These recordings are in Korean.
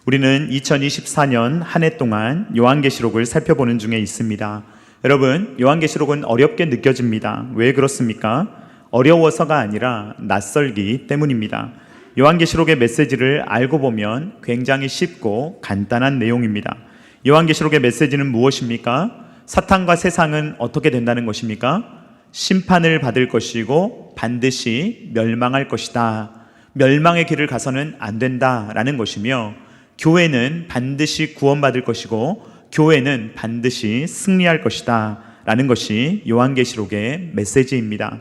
우리는 2024년 한 해 동안 요한계시록을 살펴보는 중에 있습니다. 여러분, 요한계시록은 어렵게 느껴집니다. 왜 그렇습니까? 어려워서가 아니라 낯설기 때문입니다. 요한계시록의 메시지를 알고 보면 굉장히 쉽고 간단한 내용입니다. 요한계시록의 메시지는 무엇입니까? 사탄과 세상은 어떻게 된다는 것입니까? 심판을 받을 것이고 반드시 멸망할 것이다. 멸망의 길을 가서는 안 된다라는 것이며, 교회는 반드시 구원받을 것이고 교회는 반드시 승리할 것이다 라는 것이 요한계시록의 메시지입니다.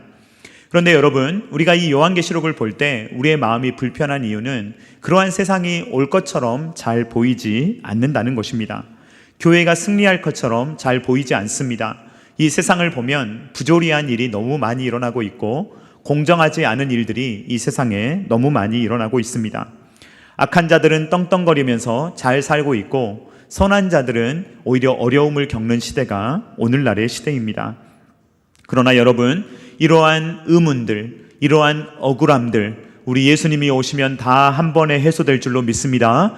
그런데 여러분, 우리가 이 요한계시록을 볼 때 우리의 마음이 불편한 이유는 그러한 세상이 올 것처럼 잘 보이지 않는다는 것입니다. 교회가 승리할 것처럼 잘 보이지 않습니다. 이 세상을 보면 부조리한 일이 너무 많이 일어나고 있고 공정하지 않은 일들이 이 세상에 너무 많이 일어나고 있습니다. 악한 자들은 떵떵거리면서 잘 살고 있고 선한 자들은 오히려 어려움을 겪는 시대가 오늘날의 시대입니다. 그러나 여러분, 이러한 의문들, 이러한 억울함들, 우리 예수님이 오시면 다 한 번에 해소될 줄로 믿습니다.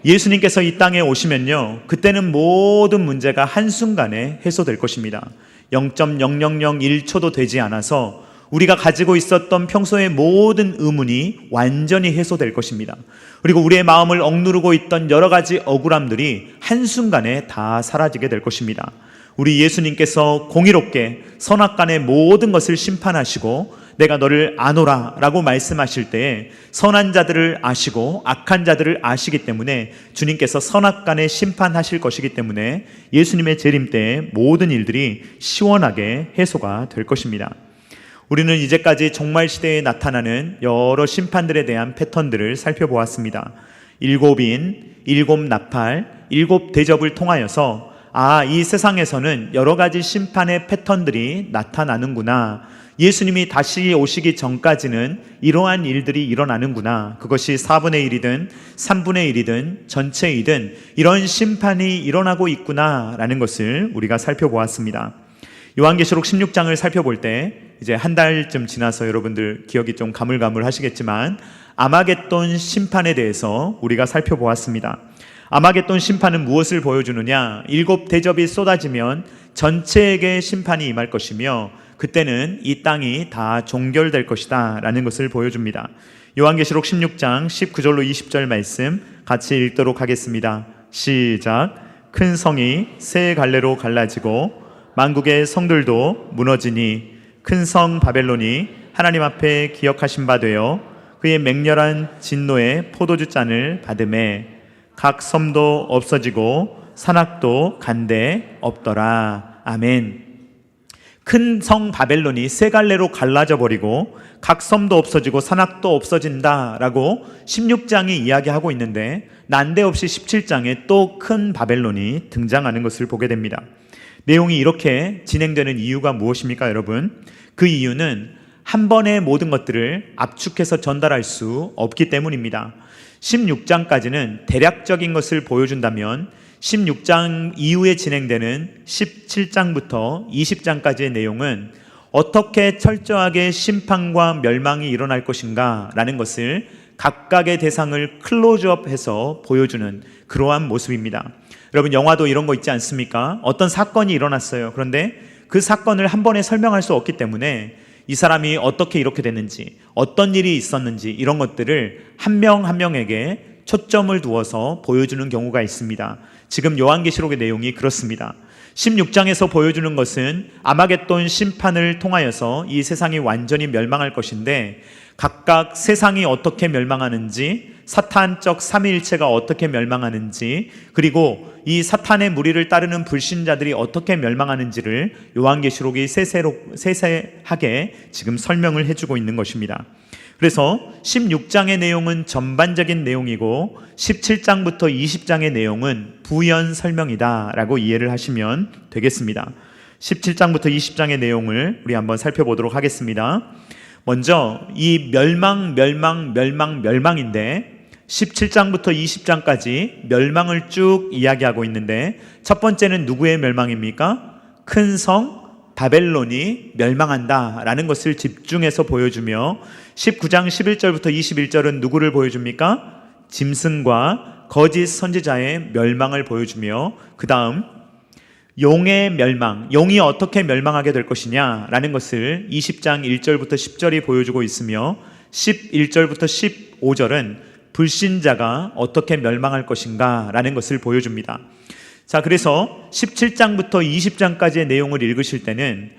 예수님께서 이 땅에 오시면요, 그때는 모든 문제가 한순간에 해소될 것입니다. 0.0001초도 되지 않아서 우리가 가지고 있었던 평소의 모든 의문이 완전히 해소될 것입니다. 그리고 우리의 마음을 억누르고 있던 여러 가지 억울함들이 한순간에 다 사라지게 될 것입니다. 우리 예수님께서 공의롭게 선악간의 모든 것을 심판하시고 내가 너를 아노라 라고 말씀하실 때에 선한 자들을 아시고 악한 자들을 아시기 때문에 주님께서 선악간에 심판하실 것이기 때문에 예수님의 재림 때에 모든 일들이 시원하게 해소가 될 것입니다. 우리는 이제까지 종말 시대에 나타나는 여러 심판들에 대한 패턴들을 살펴보았습니다. 7인, 7나팔, 7대접을 통하여서 이 세상에서는 여러 가지 심판의 패턴들이 나타나는구나, 예수님이 다시 오시기 전까지는 이러한 일들이 일어나는구나, 그것이 4분의 1이든 3분의 1이든 전체이든 이런 심판이 일어나고 있구나 라는 것을 우리가 살펴보았습니다. 요한계시록 16장을 살펴볼 때 이제 한 달쯤 지나서 여러분들 기억이 좀 가물가물하시겠지만 아마겟돈 심판에 대해서 우리가 살펴보았습니다. 아마겟돈 심판은 무엇을 보여주느냐? 7대접이 쏟아지면 전체에게 심판이 임할 것이며 그때는 이 땅이 다 종결될 것이다 라는 것을 보여줍니다. 요한계시록 16장 19절로 20절 말씀 같이 읽도록 하겠습니다. 시작. 큰 성이 세 갈래로 갈라지고 만국의 성들도 무너지니 큰 성 바벨론이 하나님 앞에 기억하신 바 되어 그의 맹렬한 진노의 포도주 잔을 받음에 각 섬도 없어지고 산악도 간데 없더라. 아멘. 큰 성 바벨론이 세 갈래로 갈라져 버리고 각 섬도 없어지고 산악도 없어진다라고 16장이 이야기하고 있는데 난데없이 17장에 또 큰 바벨론이 등장하는 것을 보게 됩니다. 내용이 이렇게 진행되는 이유가 무엇입니까, 여러분? 그 이유는 한 번에 모든 것들을 압축해서 전달할 수 없기 때문입니다. 16장까지는 대략적인 것을 보여준다면 16장 이후에 진행되는 17장부터 20장까지의 내용은 어떻게 철저하게 심판과 멸망이 일어날 것인가 라는 것을 각각의 대상을 클로즈업해서 보여주는 그러한 모습입니다. 여러분, 영화도 이런 거 있지 않습니까? 어떤 사건이 일어났어요. 그런데 그 사건을 한 번에 설명할 수 없기 때문에 이 사람이 어떻게 이렇게 됐는지, 어떤 일이 있었는지 이런 것들을 한 명 한 명에게 초점을 두어서 보여주는 경우가 있습니다. 지금 요한계시록의 내용이 그렇습니다. 16장에서 보여주는 것은 아마겟돈 심판을 통하여서 이 세상이 완전히 멸망할 것인데 각각 세상이 어떻게 멸망하는지, 사탄적 삼위일체가 어떻게 멸망하는지, 그리고 이 사탄의 무리를 따르는 불신자들이 어떻게 멸망하는지를 요한계시록이 세세하게 지금 설명을 해주고 있는 것입니다. 그래서 16장의 내용은 전반적인 내용이고 17장부터 20장의 내용은 부연 설명이다 라고 이해를 하시면 되겠습니다. 17장부터 20장의 내용을 우리 한번 살펴보도록 하겠습니다. 먼저 이 멸망인데 17장부터 20장까지 멸망을 쭉 이야기하고 있는데 첫 번째는 누구의 멸망입니까? 큰 성 바벨론이 멸망한다 라는 것을 집중해서 보여주며 19장 11절부터 21절은 누구를 보여줍니까? 짐승과 거짓 선지자의 멸망을 보여주며 그 다음 용의 멸망, 용이 어떻게 멸망하게 될 것이냐라는 것을 20장 1절부터 10절이 보여주고 있으며 11절부터 15절은 불신자가 어떻게 멸망할 것인가 라는 것을 보여줍니다. 자, 그래서 17장부터 20장까지의 내용을 읽으실 때는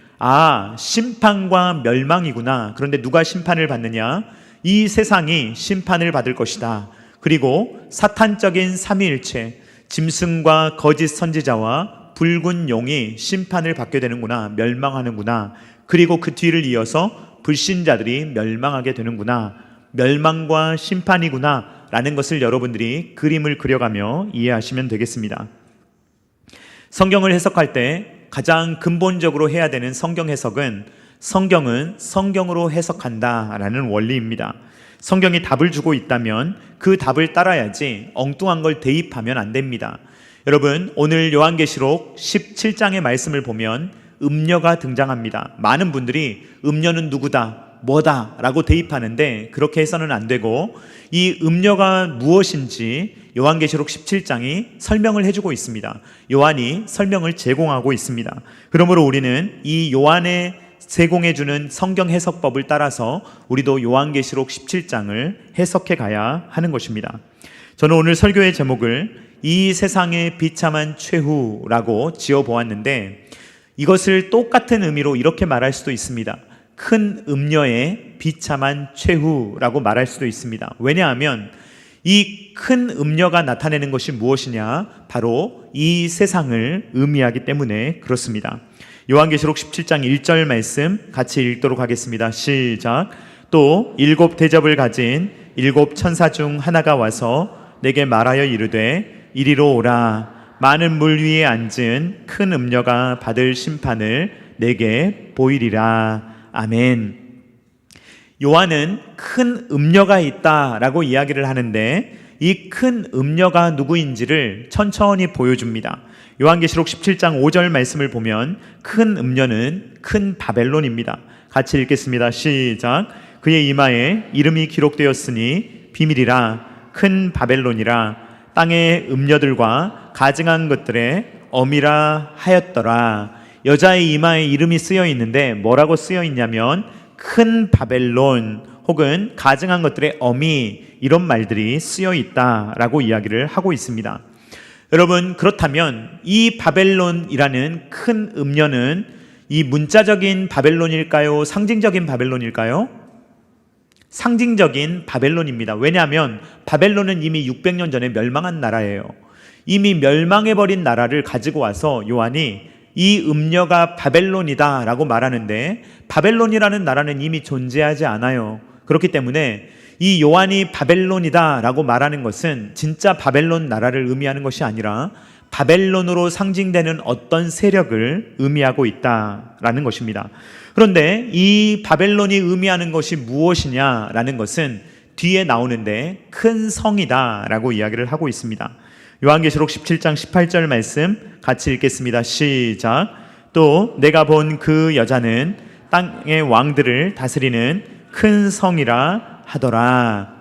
심판과 멸망이구나. 그런데 누가 심판을 받느냐? 이 세상이 심판을 받을 것이다. 그리고 사탄적인 삼위일체, 짐승과 거짓 선지자와 붉은 용이 심판을 받게 되는구나, 멸망하는구나. 그리고 그 뒤를 이어서 불신자들이 멸망하게 되는구나, 멸망과 심판이구나 라는 것을 여러분들이 그림을 그려가며 이해하시면 되겠습니다. 성경을 해석할 때 가장 근본적으로 해야 되는 성경 해석은 성경은 성경으로 해석한다 라는 원리입니다. 성경이 답을 주고 있다면 그 답을 따라야지 엉뚱한 걸 대입하면 안 됩니다. 여러분, 오늘 요한계시록 17장의 말씀을 보면 음녀가 등장합니다. 많은 분들이 음녀는 누구다, 뭐다 라고 대입하는데 그렇게 해서는 안 되고 이 음녀가 무엇인지 요한계시록 17장이 설명을 해주고 있습니다. 요한이 설명을 제공하고 있습니다. 그러므로 우리는 이 요한의 제공해주는 성경 해석법을 따라서 우리도 요한계시록 17장을 해석해 가야 하는 것입니다. 저는 오늘 설교의 제목을 이 세상의 비참한 최후라고 지어보았는데 이것을 똑같은 의미로 이렇게 말할 수도 있습니다. 큰 음녀의 비참한 최후라고 말할 수도 있습니다. 왜냐하면 이 큰 음녀가 나타내는 것이 무엇이냐? 바로 이 세상을 의미하기 때문에 그렇습니다. 요한계시록 17장 1절 말씀 같이 읽도록 하겠습니다. 시작. 또 7 대접을 가진 7 천사 중 하나가 와서 내게 말하여 이르되 이리로 오라. 많은 물 위에 앉은 큰 음녀가 받을 심판을 내게 보이리라. 아멘. 요한은 큰 음녀가 있다라고 이야기를 하는데 이 큰 음녀가 누구인지를 천천히 보여줍니다. 요한계시록 17장 5절 말씀을 보면 큰 음녀는 큰 바벨론입니다. 같이 읽겠습니다. 시작. 그의 이마에 이름이 기록되었으니 비밀이라 큰 바벨론이라 땅의 음녀들과 가증한 것들의 어미라 하였더라. 여자의 이마에 이름이 쓰여 있는데 뭐라고 쓰여 있냐면 큰 바벨론 혹은 가증한 것들의 어미, 이런 말들이 쓰여 있다라고 이야기를 하고 있습니다. 여러분, 그렇다면 이 바벨론이라는 큰 음녀는 이 문자적인 바벨론일까요? 상징적인 바벨론일까요? 상징적인 바벨론입니다. 왜냐하면 바벨론은 이미 600년 전에 멸망한 나라예요. 이미 멸망해버린 나라를 가지고 와서 요한이 이 음녀가 바벨론이다 라고 말하는데 바벨론이라는 나라는 이미 존재하지 않아요. 그렇기 때문에 이 요한이 바벨론이다 라고 말하는 것은 진짜 바벨론 나라를 의미하는 것이 아니라 바벨론으로 상징되는 어떤 세력을 의미하고 있다라는 것입니다. 그런데 이 바벨론이 의미하는 것이 무엇이냐라는 것은 뒤에 나오는데 큰 성이다라고 이야기를 하고 있습니다. 요한계시록 17장 18절 말씀 같이 읽겠습니다. 시작. 또 내가 본 그 여자는 땅의 왕들을 다스리는 큰 성이라 하더라.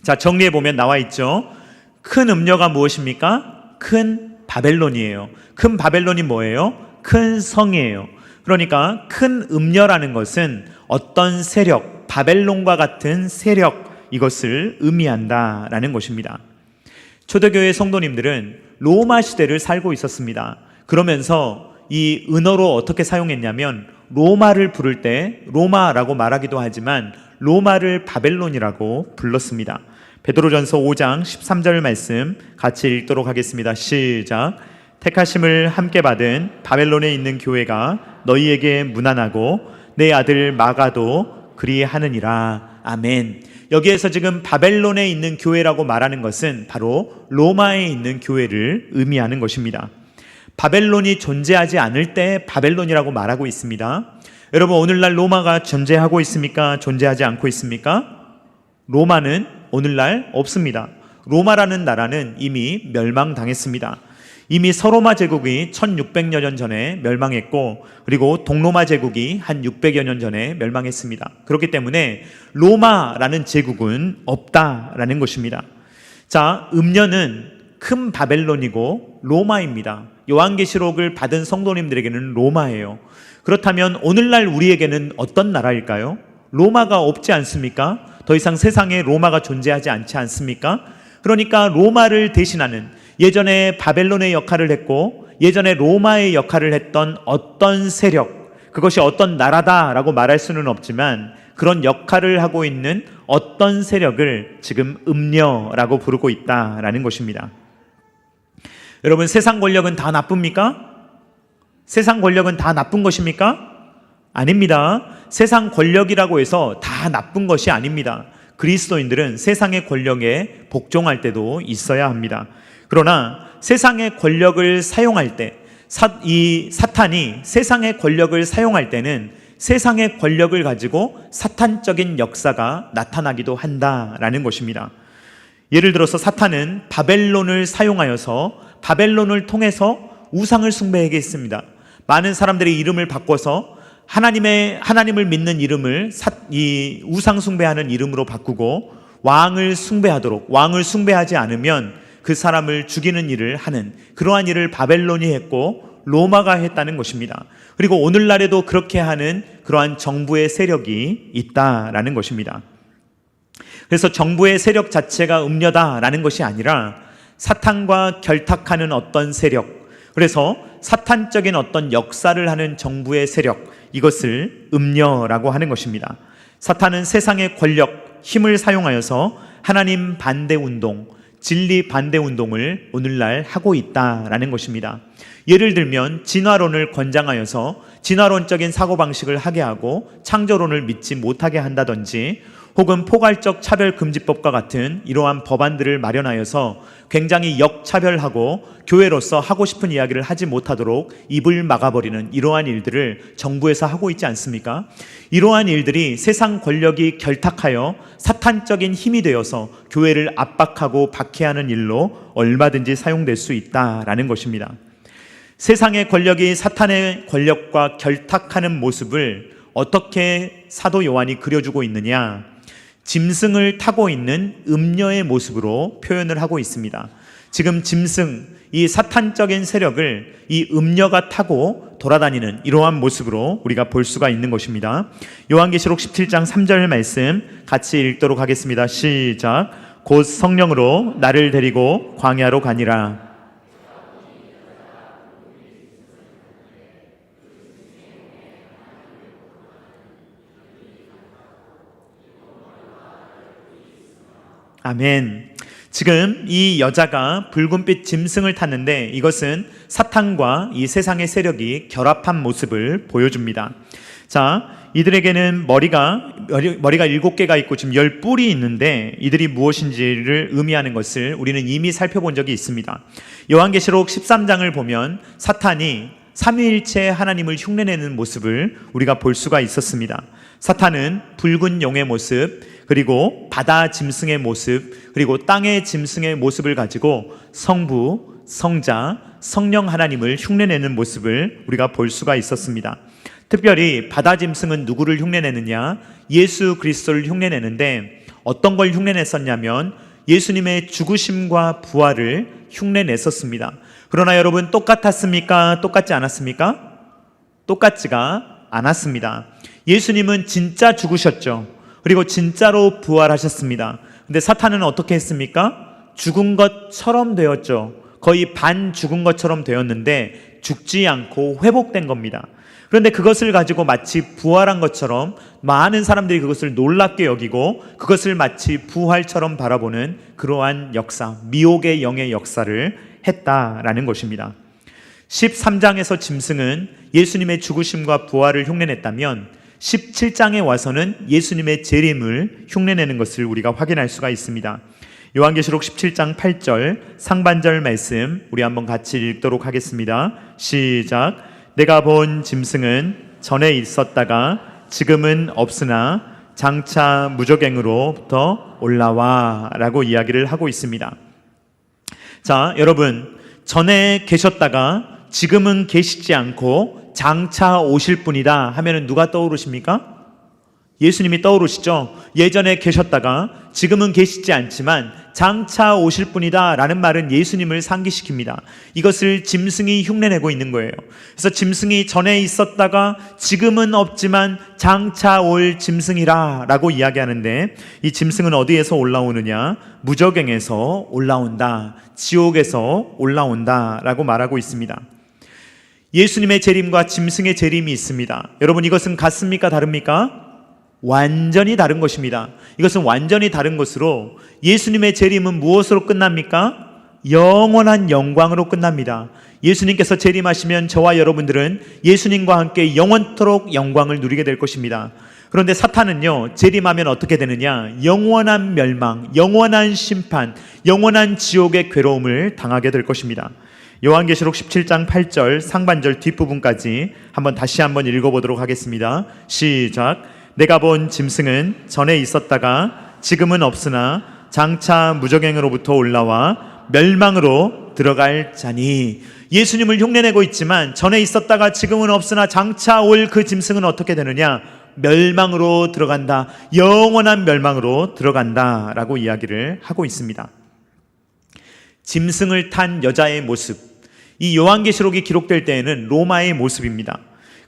자, 정리해 보면 나와 있죠. 큰 음녀가 무엇입니까? 큰 바벨론이에요. 큰 바벨론이 뭐예요? 큰 성이에요. 그러니까 큰 음녀라는 것은 어떤 세력, 바벨론과 같은 세력, 이것을 의미한다라는 것입니다. 초대교회 성도님들은 로마 시대를 살고 있었습니다. 그러면서 이 은어로 어떻게 사용했냐면 로마를 부를 때 로마라고 말하기도 하지만 로마를 바벨론이라고 불렀습니다. 베드로전서 5장 13절 말씀 같이 읽도록 하겠습니다. 시작. 택하심을 함께 받은 바벨론에 있는 교회가 너희에게 문안하고 내 아들 마가도 그리하느니라. 아멘. 여기에서 지금 바벨론에 있는 교회라고 말하는 것은 바로 로마에 있는 교회를 의미하는 것입니다. 바벨론이 존재하지 않을 때 바벨론이라고 말하고 있습니다. 여러분, 오늘날 로마가 존재하고 있습니까? 존재하지 않고 있습니까? 로마는 오늘날 없습니다. 로마라는 나라는 이미 멸망당했습니다. 이미 서로마 제국이 1600여 년 전에 멸망했고 그리고 동로마 제국이 한 600여 년 전에 멸망했습니다. 그렇기 때문에 로마라는 제국은 없다라는 것입니다. 자, 음녀는 큰 바벨론이고 로마입니다. 요한계시록을 받은 성도님들에게는 로마예요. 그렇다면 오늘날 우리에게는 어떤 나라일까요? 로마가 없지 않습니까? 더 이상 세상에 로마가 존재하지 않지 않습니까? 그러니까 로마를 대신하는, 예전에 바벨론의 역할을 했고 예전에 로마의 역할을 했던 어떤 세력, 그것이 어떤 나라다라고 말할 수는 없지만 그런 역할을 하고 있는 어떤 세력을 지금 음녀라고 부르고 있다라는 것입니다. 여러분, 세상 권력은 다 나쁩니까? 세상 권력은 다 나쁜 것입니까? 아닙니다. 세상 권력이라고 해서 다 나쁜 것이 아닙니다. 그리스도인들은 세상의 권력에 복종할 때도 있어야 합니다. 그러나 세상의 권력을 사용할 때, 이 사탄이 세상의 권력을 사용할 때는 세상의 권력을 가지고 사탄적인 역사가 나타나기도 한다라는 것입니다. 예를 들어서 사탄은 바벨론을 사용하여서 바벨론을 통해서 우상을 숭배하게 했습니다. 많은 사람들의 이름을 바꿔서 하나님을 믿는 이름을 이 우상 숭배하는 이름으로 바꾸고 왕을 숭배하지 않으면 그 사람을 죽이는 일을 하는, 그러한 일을 바벨론이 했고 로마가 했다는 것입니다. 그리고 오늘날에도 그렇게 하는 그러한 정부의 세력이 있다라는 것입니다. 그래서 정부의 세력 자체가 음녀다라는 것이 아니라 사탄과 결탁하는 어떤 세력, 그래서 사탄적인 어떤 역사를 하는 정부의 세력, 이것을 음녀라고 하는 것입니다. 사탄은 세상의 권력, 힘을 사용하여서 하나님 반대 운동, 진리 반대 운동을 오늘날 하고 있다라는 것입니다. 예를 들면 진화론을 권장하여서 진화론적인 사고방식을 하게 하고 창조론을 믿지 못하게 한다든지, 혹은 포괄적 차별금지법과 같은 이러한 법안들을 마련하여서 굉장히 역차별하고 교회로서 하고 싶은 이야기를 하지 못하도록 입을 막아버리는 이러한 일들을 정부에서 하고 있지 않습니까? 이러한 일들이 세상 권력이 결탁하여 사탄적인 힘이 되어서 교회를 압박하고 박해하는 일로 얼마든지 사용될 수 있다라는 것입니다. 세상의 권력이 사탄의 권력과 결탁하는 모습을 어떻게 사도 요한이 그려주고 있느냐? 짐승을 타고 있는 음녀의 모습으로 표현을 하고 있습니다. 지금 짐승, 이 사탄적인 세력을 이 음녀가 타고 돌아다니는 이러한 모습으로 우리가 볼 수가 있는 것입니다. 요한계시록 17장 3절 말씀 같이 읽도록 하겠습니다. 시작. 곧 성령으로 나를 데리고 광야로 가니라. 아멘. 지금 이 여자가 붉은빛 짐승을 탔는데 이것은 사탄과 이 세상의 세력이 결합한 모습을 보여줍니다. 자, 이들에게는 머리가 7개가 있고 지금 10뿔이 있는데 이들이 무엇인지를 의미하는 것을 우리는 이미 살펴본 적이 있습니다. 요한계시록 13장을 보면 사탄이 삼위일체 하나님을 흉내내는 모습을 우리가 볼 수가 있었습니다. 사탄은 붉은 용의 모습, 그리고 바다 짐승의 모습, 그리고 땅의 짐승의 모습을 가지고 성부, 성자, 성령 하나님을 흉내내는 모습을 우리가 볼 수가 있었습니다. 특별히 바다 짐승은 누구를 흉내내느냐? 예수 그리스도를 흉내내는데 어떤 걸 흉내냈었냐면 예수님의 죽으심과 부활을 흉내냈었습니다. 그러나 여러분, 똑같았습니까? 똑같지 않았습니까? 똑같지가 않았습니다. 예수님은 진짜 죽으셨죠. 그리고 진짜로 부활하셨습니다. 근데 사탄은 어떻게 했습니까? 죽은 것처럼 되었죠. 거의 반 죽은 것처럼 되었는데 죽지 않고 회복된 겁니다. 그런데 그것을 가지고 마치 부활한 것처럼 많은 사람들이 그것을 놀랍게 여기고 그것을 마치 부활처럼 바라보는 그러한 역사, 미혹의 영의 역사를 했다라는 것입니다. 13장에서 짐승은 예수님의 죽으심과 부활을 흉내냈다면 17장에 와서는 예수님의 재림을 흉내내는 것을 우리가 확인할 수가 있습니다. 요한계시록 17장 8절 상반절 말씀 우리 한번 같이 읽도록 하겠습니다. 시작. 내가 본 짐승은 전에 있었다가 지금은 없으나 장차 무저갱으로부터 올라와 라고 이야기를 하고 있습니다. 자, 여러분, 전에 계셨다가 지금은 계시지 않고 장차 오실 분이다 하면은 누가 떠오르십니까? 예수님이 떠오르시죠. 예전에 계셨다가 지금은 계시지 않지만 장차 오실 분이다 라는 말은 예수님을 상기시킵니다. 이것을 짐승이 흉내내고 있는 거예요. 그래서 짐승이 전에 있었다가 지금은 없지만 장차 올 짐승이라 라고 이야기하는데, 이 짐승은 어디에서 올라오느냐? 무저갱에서 올라온다, 지옥에서 올라온다 라고 말하고 있습니다. 예수님의 재림과 짐승의 재림이 있습니다. 여러분, 이것은 같습니까? 다릅니까? 완전히 다른 것입니다. 이것은 완전히 다른 것으로, 예수님의 재림은 무엇으로 끝납니까? 영원한 영광으로 끝납니다. 예수님께서 재림하시면 저와 여러분들은 예수님과 함께 영원토록 영광을 누리게 될 것입니다. 그런데 사탄은요, 재림하면 어떻게 되느냐? 영원한 멸망, 영원한 심판, 영원한 지옥의 괴로움을 당하게 될 것입니다. 요한계시록 17장 8절 상반절 뒷부분까지 다시 한번 읽어보도록 하겠습니다. 시작. 내가 본 짐승은 전에 있었다가 지금은 없으나 장차 무저갱으로부터 올라와 멸망으로 들어갈 자니. 예수님을 흉내내고 있지만 전에 있었다가 지금은 없으나 장차 올 그 짐승은 어떻게 되느냐? 멸망으로 들어간다, 영원한 멸망으로 들어간다 라고 이야기를 하고 있습니다. 짐승을 탄 여자의 모습, 이 요한계시록이 기록될 때에는 로마의 모습입니다.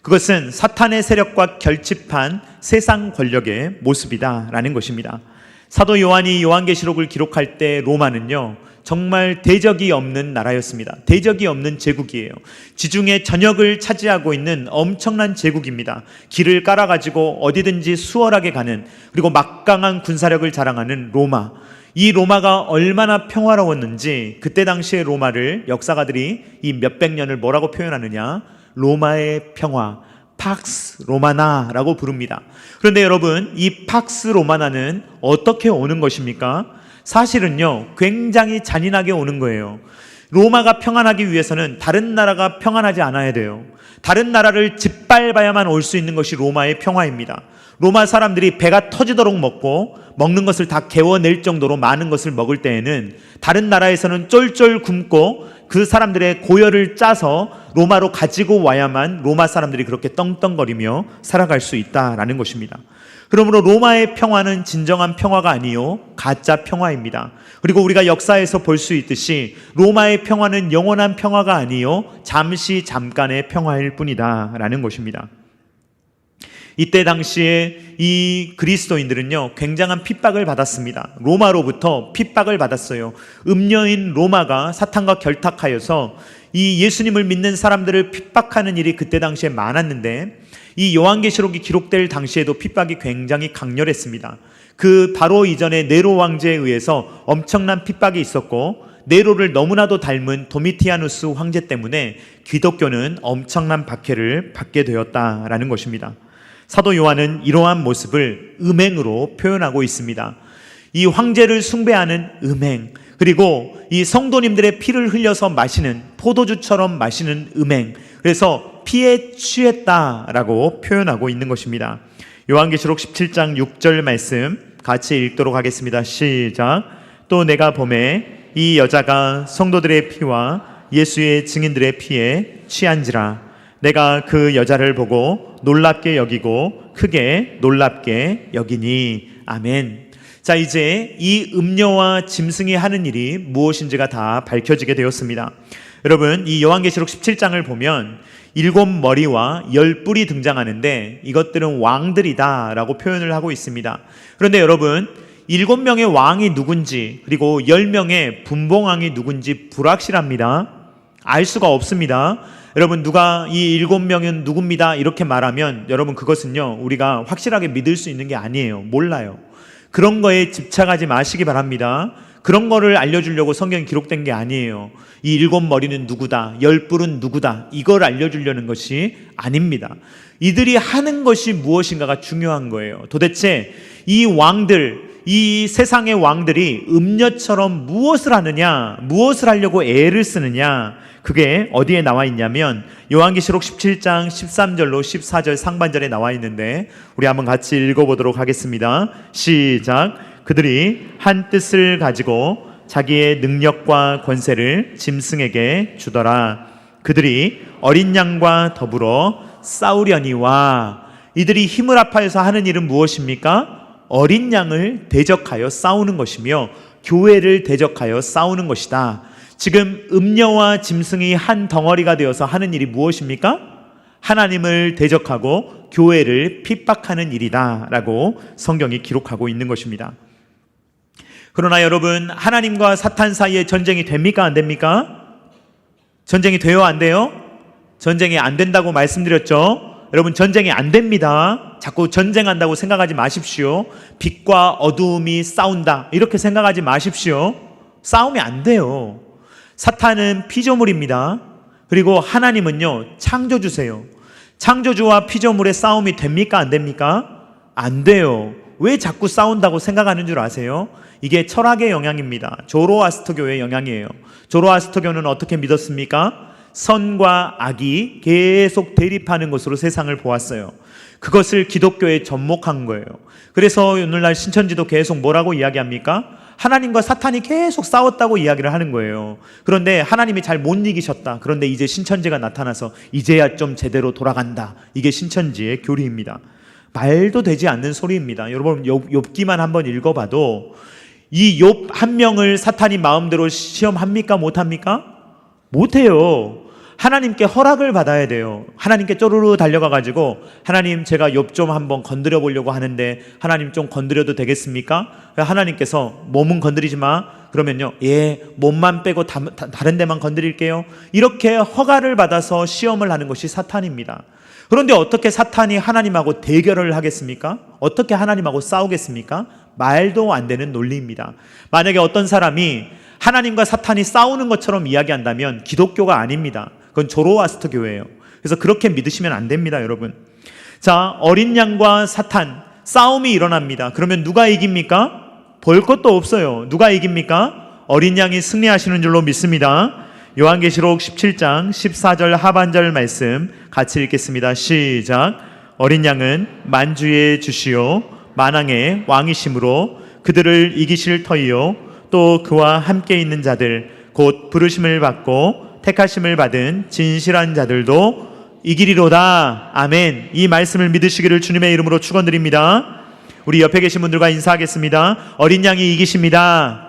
그것은 사탄의 세력과 결집한 세상 권력의 모습이다라는 것입니다. 사도 요한이 요한계시록을 기록할 때 로마는요, 정말 대적이 없는 나라였습니다. 대적이 없는 제국이에요. 지중해 전역을 차지하고 있는 엄청난 제국입니다. 길을 깔아가지고 어디든지 수월하게 가는, 그리고 막강한 군사력을 자랑하는 로마. 이 로마가 얼마나 평화로웠는지 그때 당시의 로마를 역사가들이 이 몇백 년을 뭐라고 표현하느냐? 로마의 평화, 팍스 로마나라고 부릅니다. 그런데 여러분, 이 팍스 로마나는 어떻게 오는 것입니까? 사실은요, 굉장히 잔인하게 오는 거예요. 로마가 평안하기 위해서는 다른 나라가 평안하지 않아야 돼요. 다른 나라를 짓밟아야만 올 수 있는 것이 로마의 평화입니다. 로마 사람들이 배가 터지도록 먹고 먹는 것을 다 개워낼 정도로 많은 것을 먹을 때에는 다른 나라에서는 쫄쫄 굶고 그 사람들의 고열을 짜서 로마로 가지고 와야만 로마 사람들이 그렇게 떵떵거리며 살아갈 수 있다라는 것입니다. 그러므로 로마의 평화는 진정한 평화가 아니요, 가짜 평화입니다. 그리고 우리가 역사에서 볼 수 있듯이 로마의 평화는 영원한 평화가 아니요, 잠깐의 평화일 뿐이다라는 것입니다. 이때 당시에 이 그리스도인들은요, 굉장한 핍박을 받았습니다. 로마로부터 핍박을 받았어요. 음녀인 로마가 사탄과 결탁하여서 이 예수님을 믿는 사람들을 핍박하는 일이 그때 당시에 많았는데, 이 요한계시록이 기록될 당시에도 핍박이 굉장히 강렬했습니다. 그 바로 이전에 네로 왕제에 의해서 엄청난 핍박이 있었고, 네로를 너무나도 닮은 도미티아누스 황제 때문에 기독교는 엄청난 박해를 받게 되었다라는 것입니다. 사도 요한은 이러한 모습을 음행으로 표현하고 있습니다. 이 황제를 숭배하는 음행, 그리고 이 성도님들의 피를 흘려서 마시는, 포도주처럼 마시는 음행, 그래서 피에 취했다라고 표현하고 있는 것입니다. 요한계시록 17장 6절 말씀 같이 읽도록 하겠습니다. 시작. 또 내가 보매 이 여자가 성도들의 피와 예수의 증인들의 피에 취한지라. 내가 그 여자를 보고 놀랍게 여기고 크게 놀랍게 여기니. 아멘. 자, 이제 이 음녀와 짐승이 하는 일이 무엇인지가 다 밝혀지게 되었습니다. 여러분, 이 요한계시록 17장을 보면 7머리와 10뿔이 등장하는데 이것들은 왕들이다 라고 표현을 하고 있습니다. 그런데 여러분, 7명의 왕이 누군지, 그리고 10명의 분봉왕이 누군지 불확실합니다. 알 수가 없습니다. 여러분, 누가 이 7명은 누굽니다 이렇게 말하면 여러분, 그것은요, 우리가 확실하게 믿을 수 있는 게 아니에요. 몰라요. 그런 거에 집착하지 마시기 바랍니다. 그런 거를 알려주려고 성경이 기록된 게 아니에요. 이 7머리는 누구다, 10뿔은 누구다, 이걸 알려주려는 것이 아닙니다. 이들이 하는 것이 무엇인가가 중요한 거예요. 도대체 이 왕들, 이 세상의 왕들이 음녀처럼 무엇을 하느냐, 무엇을 하려고 애를 쓰느냐, 그게 어디에 나와 있냐면 요한계시록 17장 13절로 14절 상반절에 나와 있는데 우리 한번 같이 읽어보도록 하겠습니다. 시작. 그들이 한 뜻을 가지고 자기의 능력과 권세를 짐승에게 주더라. 그들이 어린 양과 더불어 싸우려니와. 이들이 힘을 합하여서 하는 일은 무엇입니까? 어린 양을 대적하여 싸우는 것이며 교회를 대적하여 싸우는 것이다. 지금 음녀와 짐승이 한 덩어리가 되어서 하는 일이 무엇입니까? 하나님을 대적하고 교회를 핍박하는 일이다 라고 성경이 기록하고 있는 것입니다. 그러나 여러분, 하나님과 사탄 사이에 전쟁이 됩니까? 안 됩니까? 전쟁이 돼요? 안 돼요? 전쟁이 안 된다고 말씀드렸죠? 여러분, 전쟁이 안 됩니다. 자꾸 전쟁한다고 생각하지 마십시오. 빛과 어두움이 싸운다 이렇게 생각하지 마십시오. 싸우면 안 돼요. 사탄은 피조물입니다. 그리고 하나님은요, 창조주세요. 창조주와 피조물의 싸움이 됩니까? 안 됩니까? 안 돼요. 왜 자꾸 싸운다고 생각하는 줄 아세요? 이게 철학의 영향입니다. 조로아스터교의 영향이에요. 조로아스터교는 어떻게 믿었습니까? 선과 악이 계속 대립하는 것으로 세상을 보았어요. 그것을 기독교에 접목한 거예요. 그래서 오늘날 신천지도 계속 뭐라고 이야기합니까? 하나님과 사탄이 계속 싸웠다고 이야기를 하는 거예요. 그런데 하나님이 잘 못 이기셨다. 그런데 이제 신천지가 나타나서 이제야 좀 제대로 돌아간다. 이게 신천지의 교리입니다. 말도 되지 않는 소리입니다. 여러분, 욥기만 한번 읽어봐도 이 욥 한 명을 사탄이 마음대로 시험합니까? 못합니까? 못해요. 하나님께 허락을 받아야 돼요. 하나님께 쪼르르 달려가가지고 하나님, 제가 욥 좀 한번 건드려 보려고 하는데 하나님 좀 건드려도 되겠습니까? 하나님께서 몸은 건드리지 마. 그러면요, 예, 몸만 빼고 다른 데만 건드릴게요. 이렇게 허가를 받아서 시험을 하는 것이 사탄입니다. 그런데 어떻게 사탄이 하나님하고 대결을 하겠습니까? 어떻게 하나님하고 싸우겠습니까? 말도 안 되는 논리입니다. 만약에 어떤 사람이 하나님과 사탄이 싸우는 것처럼 이야기한다면 기독교가 아닙니다. 그건 조로아스터 교회예요. 그래서 그렇게 믿으시면 안 됩니다, 여러분. 자, 어린 양과 사탄 싸움이 일어납니다. 그러면 누가 이깁니까? 볼 것도 없어요. 누가 이깁니까? 어린 양이 승리하시는 줄로 믿습니다. 요한계시록 17장 14절 하반절 말씀 같이 읽겠습니다. 시작. 어린 양은 만주의 주시요 만왕의 왕이심으로 그들을 이기실 터이요 또 그와 함께 있는 자들 곧 부르심을 받고 택하심을 받은 진실한 자들도 이기리로다. 아멘. 이 말씀을 믿으시기를 주님의 이름으로 축원드립니다. 우리 옆에 계신 분들과 인사하겠습니다. 어린 양이 이기십니다.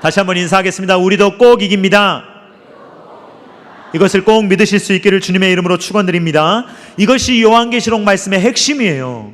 다시 한번 인사하겠습니다. 우리도 꼭 이깁니다. 이것을 꼭 믿으실 수 있기를 주님의 이름으로 축원드립니다. 이것이 요한계시록 말씀의 핵심이에요.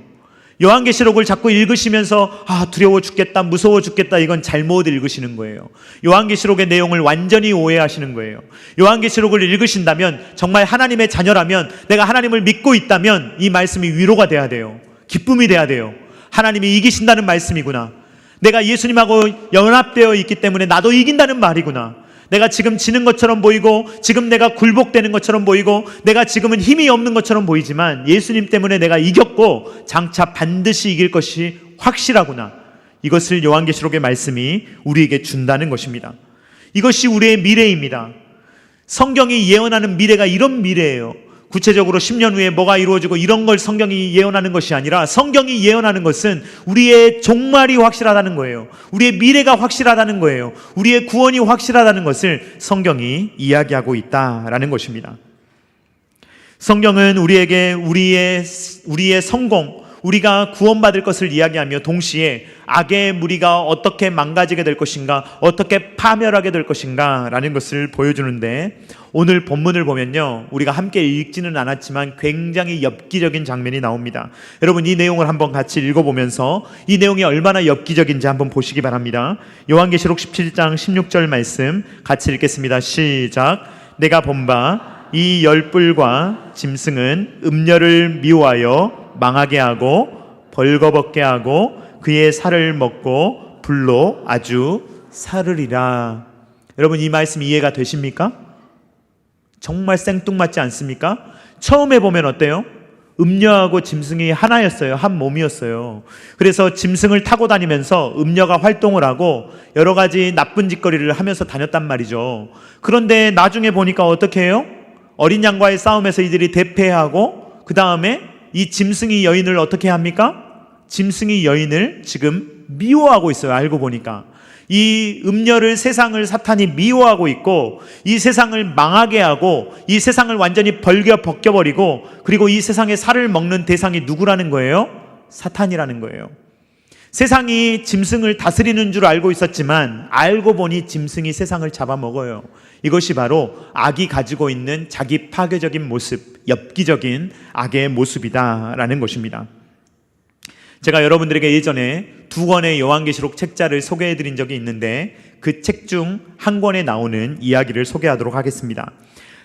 요한계시록을 자꾸 읽으시면서 두려워 죽겠다, 무서워 죽겠다, 이건 잘못 읽으시는 거예요. 요한계시록의 내용을 완전히 오해하시는 거예요. 요한계시록을 읽으신다면, 정말 하나님의 자녀라면, 내가 하나님을 믿고 있다면 이 말씀이 위로가 돼야 돼요. 기쁨이 돼야 돼요. 하나님이 이기신다는 말씀이구나. 내가 예수님하고 연합되어 있기 때문에 나도 이긴다는 말이구나. 내가 지금 지는 것처럼 보이고, 지금 내가 굴복되는 것처럼 보이고, 내가 지금은 힘이 없는 것처럼 보이지만 예수님 때문에 내가 이겼고 장차 반드시 이길 것이 확실하구나. 이것을 요한계시록의 말씀이 우리에게 준다는 것입니다. 이것이 우리의 미래입니다. 성경이 예언하는 미래가 이런 미래예요. 구체적으로 10년 후에 뭐가 이루어지고 이런 걸 성경이 예언하는 것이 아니라, 성경이 예언하는 것은 우리의 종말이 확실하다는 거예요. 우리의 미래가 확실하다는 거예요. 우리의 구원이 확실하다는 것을 성경이 이야기하고 있다라는 것입니다. 성경은 우리에게 우리의 성공, 우리가 구원받을 것을 이야기하며 동시에 악의 무리가 어떻게 망가지게 될 것인가, 어떻게 파멸하게 될 것인가 라는 것을 보여주는데, 오늘 본문을 보면요, 우리가 함께 읽지는 않았지만 굉장히 엽기적인 장면이 나옵니다. 여러분, 이 내용을 한번 같이 읽어보면서 이 내용이 얼마나 엽기적인지 한번 보시기 바랍니다. 요한계시록 17장 16절 말씀 같이 읽겠습니다. 시작. 내가 본 바 이 열불과 짐승은 음녀를 미워하여 망하게 하고 벌거벗게 하고 그의 살을 먹고 불로 아주 사르리라. 여러분, 이 말씀 이해가 되십니까? 정말 생뚱맞지 않습니까? 처음에 보면 어때요? 음녀하고 짐승이 하나였어요. 한 몸이었어요. 그래서 짐승을 타고 다니면서 음녀가 활동을 하고 여러 가지 나쁜 짓거리를 하면서 다녔단 말이죠. 그런데 나중에 보니까 어떻게 해요? 어린 양과의 싸움에서 이들이 대패하고 그 다음에 이 짐승이 여인을 어떻게 합니까? 짐승이 여인을 지금 미워하고 있어요. 알고 보니까 이 음녀를, 세상을 사탄이 미워하고 있고, 이 세상을 망하게 하고 이 세상을 완전히 벗겨버리고, 그리고 이 세상의 살을 먹는 대상이 누구라는 거예요? 사탄이라는 거예요. 세상이 짐승을 다스리는 줄 알고 있었지만 알고 보니 짐승이 세상을 잡아먹어요. 이것이 바로 악이 가지고 있는 자기 파괴적인 모습, 엽기적인 악의 모습이다라는 것입니다. 제가 여러분들에게 예전에 2권의 요한계시록 책자를 소개해드린 적이 있는데 그 책 중 한 권에 나오는 이야기를 소개하도록 하겠습니다.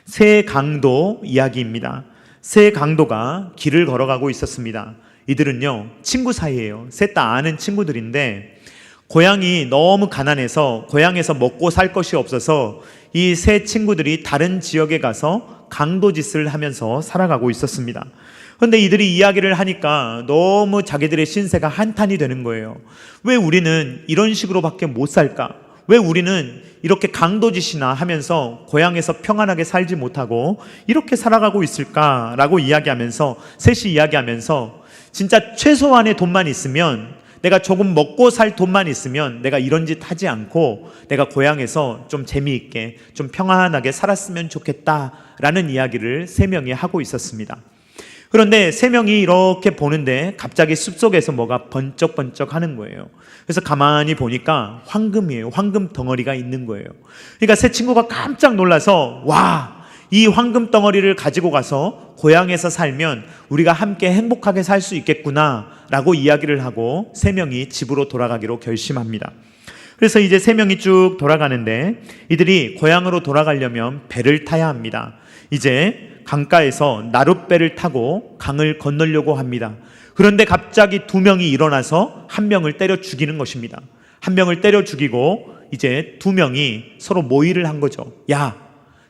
세 강도 이야기입니다. 세 강도가 길을 걸어가고 있었습니다. 이들은요, 친구 사이예요. 셋 다 아는 친구들인데 고향이 너무 가난해서 고향에서 먹고 살 것이 없어서 이 세 친구들이 다른 지역에 가서 강도짓을 하면서 살아가고 있었습니다. 그런데 이들이 이야기를 하니까 너무 자기들의 신세가 한탄이 되는 거예요. 왜 우리는 이런 식으로밖에 못 살까? 왜 우리는 이렇게 강도짓이나 하면서 고향에서 평안하게 살지 못하고 이렇게 살아가고 있을까라고 이야기하면서, 셋이 이야기하면서 진짜 최소한의 돈만 있으면, 내가 조금 먹고 살 돈만 있으면 내가 이런 짓 하지 않고 내가 고향에서 좀 재미있게 좀 평안하게 살았으면 좋겠다라는 이야기를 세 명이 하고 있었습니다. 그런데 세 명이 이렇게 보는데 갑자기 숲속에서 뭐가 번쩍번쩍 하는 거예요. 그래서 가만히 보니까 황금이에요. 황금 덩어리가 있는 거예요. 그러니까 세 친구가 깜짝 놀라서, 와, 이 황금 덩어리를 가지고 가서 고향에서 살면 우리가 함께 행복하게 살 수 있겠구나 라고 이야기를 하고 세 명이 집으로 돌아가기로 결심합니다. 그래서 이제 세 명이 쭉 돌아가는데 이들이 고향으로 돌아가려면 배를 타야 합니다. 이제 강가에서 나룻배를 타고 강을 건너려고 합니다. 그런데 갑자기 2명이 일어나서 1명을 때려 죽이는 것입니다. 1명을 때려 죽이고 이제 2명이 서로 모의를 한 거죠. 야,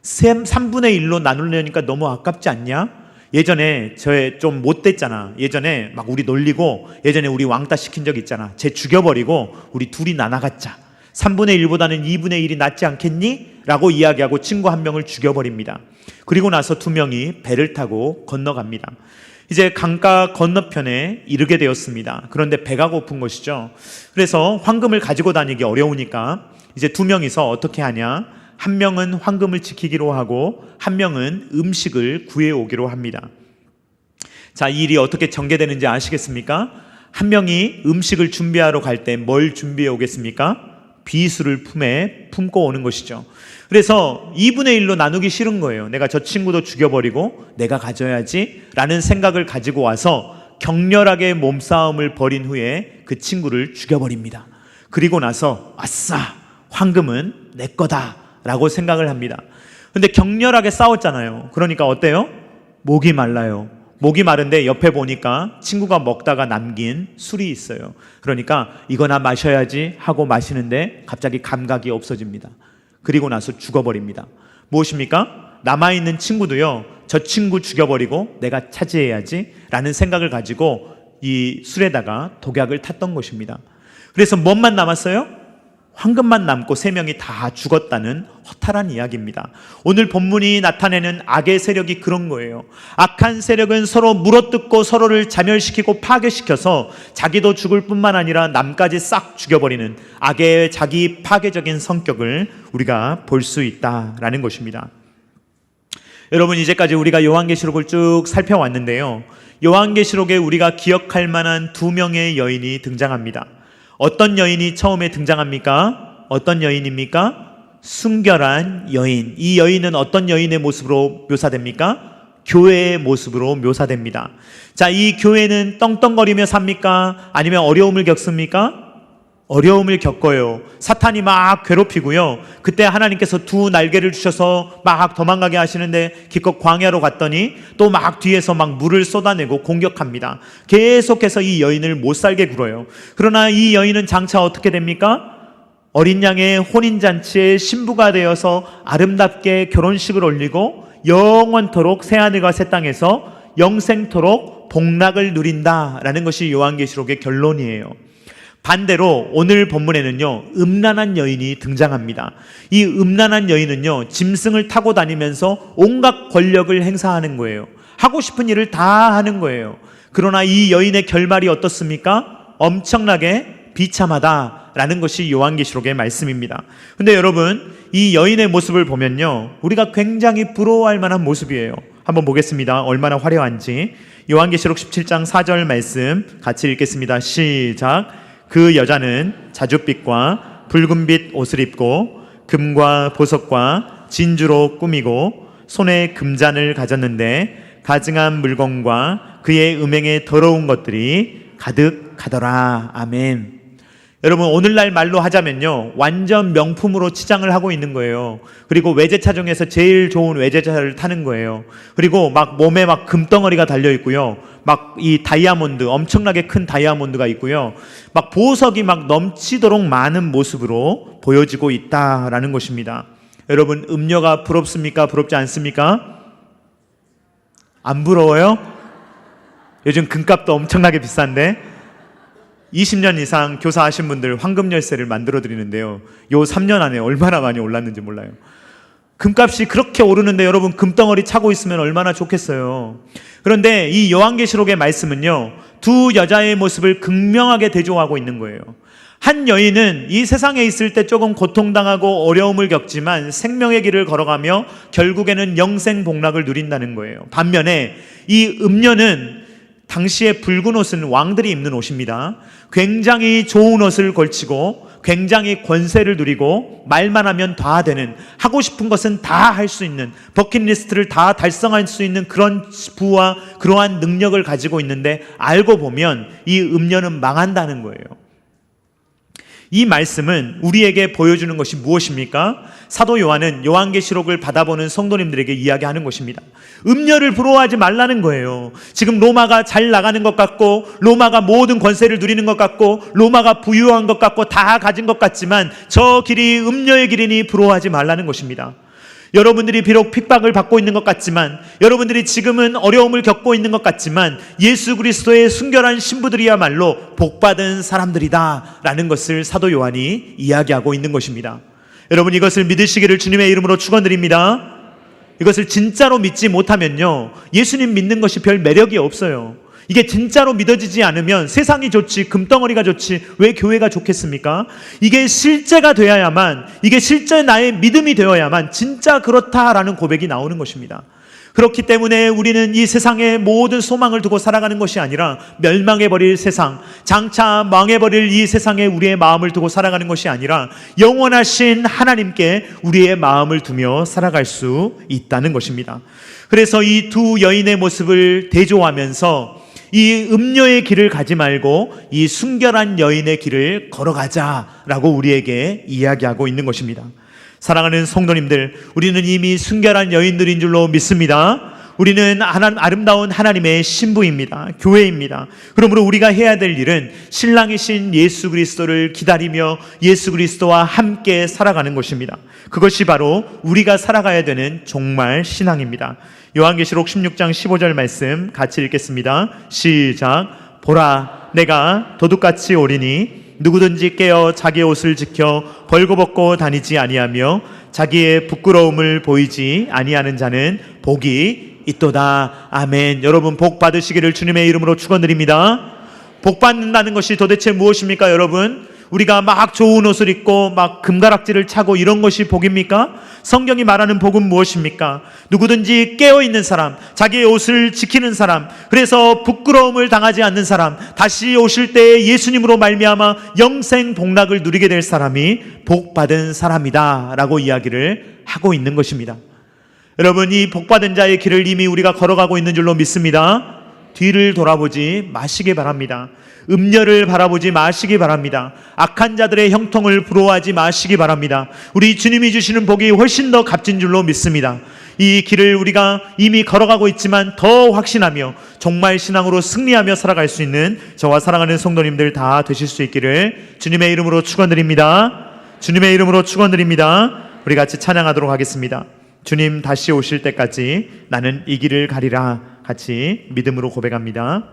3분의 1로 나누려니까 너무 아깝지 않냐? 예전에 저 좀 못됐잖아. 예전에 막 우리 놀리고 예전에 우리 왕따 시킨 적 있잖아. 쟤 죽여버리고 우리 둘이 나눠갖자. 3분의 1보다는 2분의 1이 낫지 않겠니? 라고 이야기하고 친구 1명을 죽여버립니다. 그리고 나서 2명이 배를 타고 건너갑니다. 이제 강가 건너편에 이르게 되었습니다. 그런데 배가 고픈 것이죠. 그래서 황금을 가지고 다니기 어려우니까 이제 2명이서 어떻게 하냐? 1명은 황금을 지키기로 하고 1명은 음식을 구해오기로 합니다. 자, 이 일이 어떻게 전개되는지 아시겠습니까? 1명이 음식을 준비하러 갈 때 뭘 준비해 오겠습니까? 비수를 품에 품고 오는 것이죠. 그래서 2분의 1로 나누기 싫은 거예요. 내가 저 친구도 죽여버리고 내가 가져야지 라는 생각을 가지고 와서 격렬하게 몸싸움을 벌인 후에 그 친구를 죽여버립니다. 그리고 나서 아싸, 황금은 내 거다 라고 생각을 합니다. 근데 격렬하게 싸웠잖아요. 그러니까 어때요? 목이 말라요. 목이 마른데 옆에 보니까 친구가 먹다가 남긴 술이 있어요. 그러니까 이거나 마셔야지 하고 마시는데 갑자기 감각이 없어집니다. 그리고 나서 죽어버립니다. 무엇입니까? 남아있는 친구도요, 저 친구 죽여버리고 내가 차지해야지 라는 생각을 가지고 이 술에다가 독약을 탔던 것입니다. 그래서 뭔만 남았어요? 황금만 남고 3명이 다 죽었다는 허탈한 이야기입니다. 오늘 본문이 나타내는 악의 세력이 그런 거예요. 악한 세력은 서로 물어뜯고 서로를 자멸시키고 파괴시켜서 자기도 죽을 뿐만 아니라 남까지 싹 죽여버리는 악의 자기 파괴적인 성격을 우리가 볼 수 있다라는 것입니다. 여러분, 이제까지 우리가 요한계시록을 쭉 살펴왔는데요, 요한계시록에 우리가 기억할 만한 2명의 여인이 등장합니다. 어떤 여인이 처음에 등장합니까? 어떤 여인입니까? 순결한 여인. 이 여인은 어떤 여인의 모습으로 묘사됩니까? 교회의 모습으로 묘사됩니다. 자, 이 교회는 떵떵거리며 삽니까? 아니면 어려움을 겪습니까? 어려움을 겪어요. 사탄이 막 괴롭히고요. 그때 하나님께서 2 날개를 주셔서 막 도망가게 하시는데 기껏 광야로 갔더니 또 막 뒤에서 막 물을 쏟아내고 공격합니다. 계속해서 이 여인을 못 살게 굴어요. 그러나 이 여인은 장차 어떻게 됩니까? 어린 양의 혼인잔치의 신부가 되어서 아름답게 결혼식을 올리고 영원토록 새하늘과 새 땅에서 영생토록 복락을 누린다라는 것이 요한계시록의 결론이에요. 반대로 오늘 본문에는요, 음란한 여인이 등장합니다. 이 음란한 여인은요, 짐승을 타고 다니면서 온갖 권력을 행사하는 거예요. 하고 싶은 일을 다 하는 거예요. 그러나 이 여인의 결말이 어떻습니까? 엄청나게 비참하다라는 것이 요한계시록의 말씀입니다. 근데 여러분, 이 여인의 모습을 보면요, 우리가 굉장히 부러워할 만한 모습이에요. 한번 보겠습니다. 얼마나 화려한지. 요한계시록 17장 4절 말씀 같이 읽겠습니다. 시작. 그 여자는 자줏빛과 붉은빛 옷을 입고 금과 보석과 진주로 꾸미고 손에 금잔을 가졌는데 가증한 물건과 그의 음행에 더러운 것들이 가득하더라. 아멘. 여러분, 오늘날 말로 하자면요, 완전 명품으로 치장을 하고 있는 거예요. 그리고 외제차 중에서 제일 좋은 외제차를 타는 거예요. 그리고 막 몸에 막 금덩어리가 달려 있고요, 막 이 다이아몬드, 엄청나게 큰 다이아몬드가 있고요, 막 보석이 막 넘치도록 많은 모습으로 보여지고 있다라는 것입니다. 여러분, 음료가 부럽습니까? 부럽지 않습니까? 안 부러워요? 요즘 금값도 엄청나게 비싼데 20년 이상 교사하신 분들 황금 열쇠를 만들어 드리는데요, 요 3년 안에 얼마나 많이 올랐는지 몰라요. 금값이 그렇게 오르는데 여러분, 금덩어리 차고 있으면 얼마나 좋겠어요. 그런데 이 요한계시록의 말씀은요, 두 여자의 모습을 극명하게 대조하고 있는 거예요. 한 여인은 이 세상에 있을 때 조금 고통당하고 어려움을 겪지만 생명의 길을 걸어가며 결국에는 영생복락을 누린다는 거예요. 반면에 이 음녀는, 당시에 붉은 옷은 왕들이 입는 옷입니다. 굉장히 좋은 옷을 걸치고 굉장히 권세를 누리고 말만 하면 다 되는, 하고 싶은 것은 다 할 수 있는, 버킷리스트를 다 달성할 수 있는 그런 부와 그러한 능력을 가지고 있는데, 알고 보면 이 음녀는 망한다는 거예요. 이 말씀은 우리에게 보여주는 것이 무엇입니까? 사도 요한은 요한계시록을 받아보는 성도님들에게 이야기하는 것입니다. 음녀를 부러워하지 말라는 거예요. 지금 로마가 잘 나가는 것 같고, 로마가 모든 권세를 누리는 것 같고, 로마가 부유한 것 같고, 다 가진 것 같지만 저 길이 음녀의 길이니 부러워하지 말라는 것입니다. 여러분들이 비록 핍박을 받고 있는 것 같지만, 여러분들이 지금은 어려움을 겪고 있는 것 같지만, 예수 그리스도의 순결한 신부들이야말로 복받은 사람들이다 라는 것을 사도 요한이 이야기하고 있는 것입니다. 여러분, 이것을 믿으시기를 주님의 이름으로 축원드립니다. 이것을 진짜로 믿지 못하면요, 예수님 믿는 것이 별 매력이 없어요. 이게 진짜로 믿어지지 않으면 세상이 좋지, 금덩어리가 좋지, 왜 교회가 좋겠습니까? 이게 실제가 되어야만, 이게 실제 나의 믿음이 되어야만 진짜 그렇다라는 고백이 나오는 것입니다. 그렇기 때문에 우리는 이 세상의 모든 소망을 두고 살아가는 것이 아니라, 멸망해버릴 세상, 장차 망해버릴 이 세상에 우리의 마음을 두고 살아가는 것이 아니라 영원하신 하나님께 우리의 마음을 두며 살아갈 수 있다는 것입니다. 그래서 이 두 여인의 모습을 대조하면서 이 음녀의 길을 가지 말고 이 순결한 여인의 길을 걸어가자라고 우리에게 이야기하고 있는 것입니다. 사랑하는 성도님들, 우리는 이미 순결한 여인들인 줄로 믿습니다. 우리는 아름다운 하나님의 신부입니다. 교회입니다. 그러므로 우리가 해야 될 일은 신랑이신 예수 그리스도를 기다리며 예수 그리스도와 함께 살아가는 것입니다. 그것이 바로 우리가 살아가야 되는 종말 신앙입니다. 요한계시록 16장 15절 말씀 같이 읽겠습니다. 시작. 보라, 내가 도둑같이 오리니 누구든지 깨어 자기의 옷을 지켜 벌거벗고 다니지 아니하며 자기의 부끄러움을 보이지 아니하는 자는 복이 있도다. 아멘. 여러분, 복 받으시기를 주님의 이름으로 축원드립니다. 복 받는다는 것이 도대체 무엇입니까, 여러분? 우리가 막 좋은 옷을 입고 막 금가락지를 차고 이런 것이 복입니까? 성경이 말하는 복은 무엇입니까? 누구든지 깨어있는 사람, 자기의 옷을 지키는 사람, 그래서 부끄러움을 당하지 않는 사람, 다시 오실 때에 예수님으로 말미암아 영생 복락을 누리게 될 사람이 복받은 사람이다 라고 이야기를 하고 있는 것입니다. 여러분, 이 복받은 자의 길을 이미 우리가 걸어가고 있는 줄로 믿습니다. 뒤를 돌아보지 마시기 바랍니다. 음녀를 바라보지 마시기 바랍니다. 악한 자들의 형통을 부러워하지 마시기 바랍니다. 우리 주님이 주시는 복이 훨씬 더 값진 줄로 믿습니다. 이 길을 우리가 이미 걸어가고 있지만 더 확신하며 정말 신앙으로 승리하며 살아갈 수 있는 저와 사랑하는 성도님들 다 되실 수 있기를 주님의 이름으로 축원드립니다. 주님의 이름으로 축원드립니다. 우리 같이 찬양하도록 하겠습니다. 주님 다시 오실 때까지 나는 이 길을 가리라. 같이 믿음으로 고백합니다.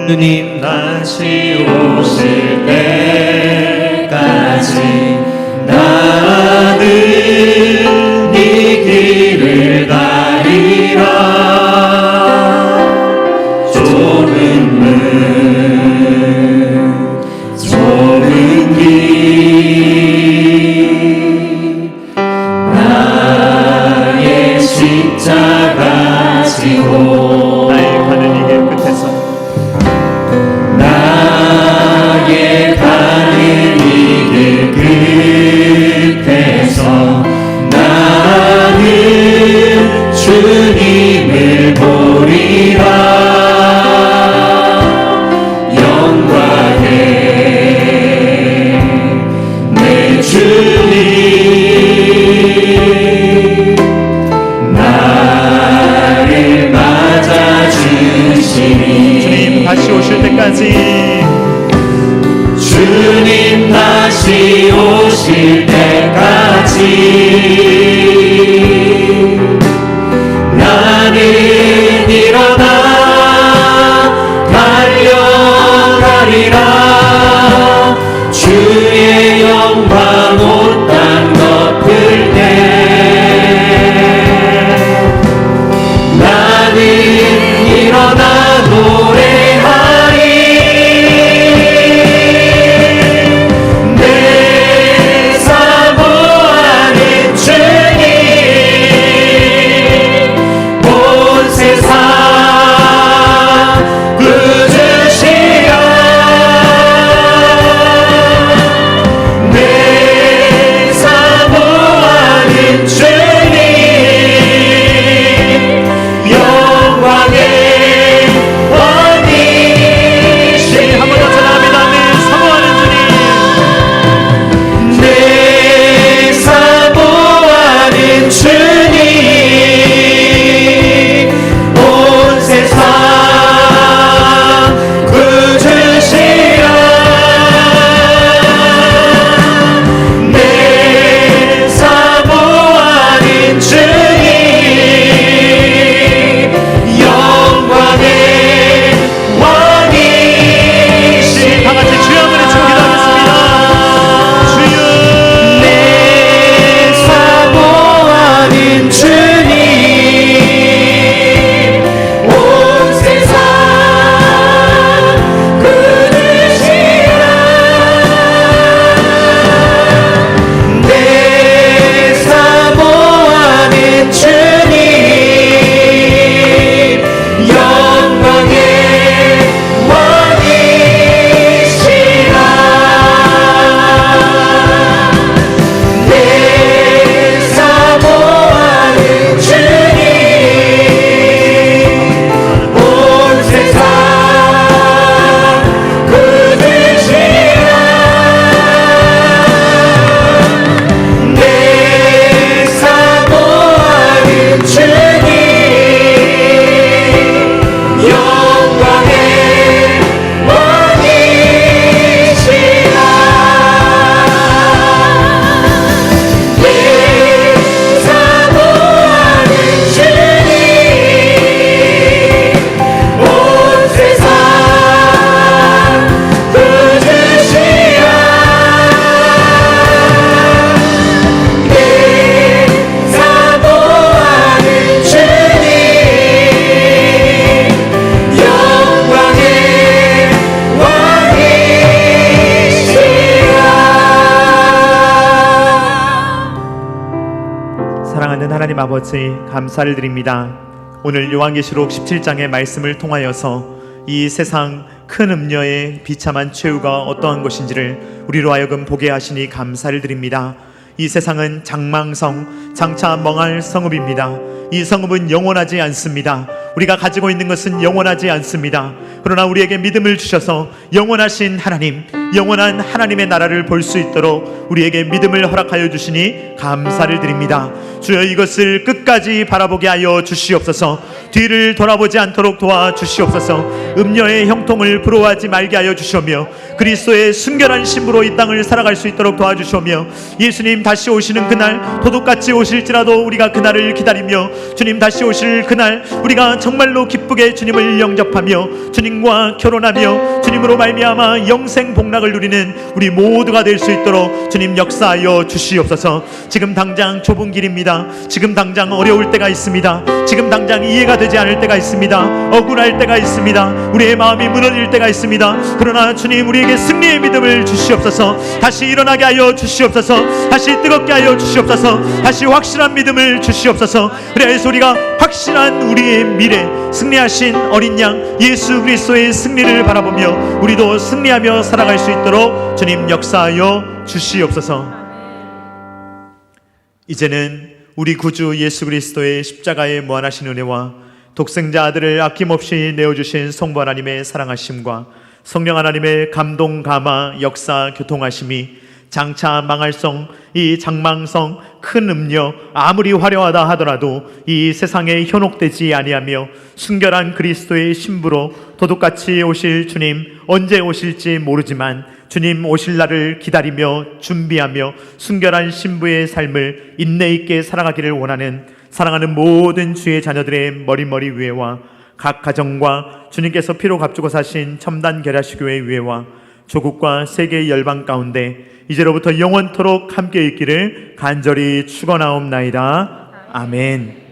주님 다시 오실 때까지 나는 이 길을 가리라. 주님 다시 오실 때까지 나는 일어나 달려가리라. 주의 영광 온 땅 덮을 때 나는 일어나 노래하리. 내 사모하는 주님 온 세상 구주시라. 내 사모하는 주님 영광의 왕이시. 한 번 더 찬양합니다. 내 사모하는 주님, 내 사모하는 주님 온 세상 구주시라. 내 사모하는 주님 영광의 왕이시. 다 같이 주여 한번 외치고 기도하겠습니다. 주여, 내 사모하는 주님 온 세상 구주시라. 내 사모하는 주님 영광의 왕이시라. 내 사모하는 주님 온 세상 구주시라. 내 사모하는 주님 영광의 왕이시라. 내 사모하는 주님 온 세상 구주시라. 내 사모하는 주님 영광의 왕이시라. 사랑하는 하나님 아버지, 감사를 드립니다. 오늘 요한계시록 17장의 말씀을 통하여서 이 세상 큰 음녀의 비참한 최후가 어떠한 것인지를 우리로 하여금 보게 하시니 감사를 드립니다. 이 세상은 장망성, 장차 멍할 성읍입니다. 이 성읍은 영원하지 않습니다. 우리가 가지고 있는 것은 영원하지 않습니다. 그러나 우리에게 믿음을 주셔서 영원하신 하나님, 영원한 하나님의 나라를 볼 수 있도록 우리에게 믿음을 허락하여 주시니 감사를 드립니다. 주여, 이것을 끝까지 바라보게 하여 주시옵소서. 뒤를 돌아보지 않도록 도와주시옵소서. 음녀의 형통을 부러워하지 말게 하여 주시오며 그리스도의 순결한 신부로 이 땅을 살아갈 수 있도록 도와주시오며 예수님 다시 오시는 그날 도둑같이 오실지라도 우리가 그날을 기다리며 주님 다시 오실 그날 우리가 정말로 기쁘게 주님을 영접하며 주님과 결혼하며 주님으로 말미암아 영생 복락을 누리는 우리 모두가 될 수 있도록 주님 역사하여 주시옵소서. 지금 당장 좁은 길입니다. 지금 당장 어려울 때가 있습니다. 지금 당장 이해가 되지 않을 때가 있습니다. 억울할 때가 있습니다. 우리의 마음이 무너질 때가 있습니다. 그러나 주님, 우리에게 승리의 믿음을 주시옵소서. 다시 일어나게 하여 주시옵소서. 다시 뜨겁게 하여 주시옵소서. 다시 확실한 믿음을 주시옵소서. 그래서 우리가 확실한 우리의 미래, 승리하신 어린 양 예수 그리스도의 승리를 바라보며 우리도 승리하며 살아갈 수 있도록 주님 역사하여 주시옵소서. 이제는 우리 구주 예수 그리스도의 십자가의 무한하신 은혜와 독생자 아들을 아낌없이 내어주신 성부 하나님의 사랑하심과 성령 하나님의 감동, 감화, 역사, 교통하심이 장차 망할성, 이 장망성 큰 음녀 아무리 화려하다 하더라도 이 세상에 현혹되지 아니하며 순결한 그리스도의 신부로 도둑같이 오실 주님, 언제 오실지 모르지만 주님 오실 날을 기다리며 준비하며 순결한 신부의 삶을 인내 있게 살아가기를 원하는 사랑하는 모든 주의 자녀들의 머리머리 위에와 각 가정과 주님께서 피로 값주고 사신 첨단 계라시교회 위에와 조국과 세계 열방 가운데 이제로부터 영원토록 함께 있기를 간절히 축원하옵나이다. 아멘.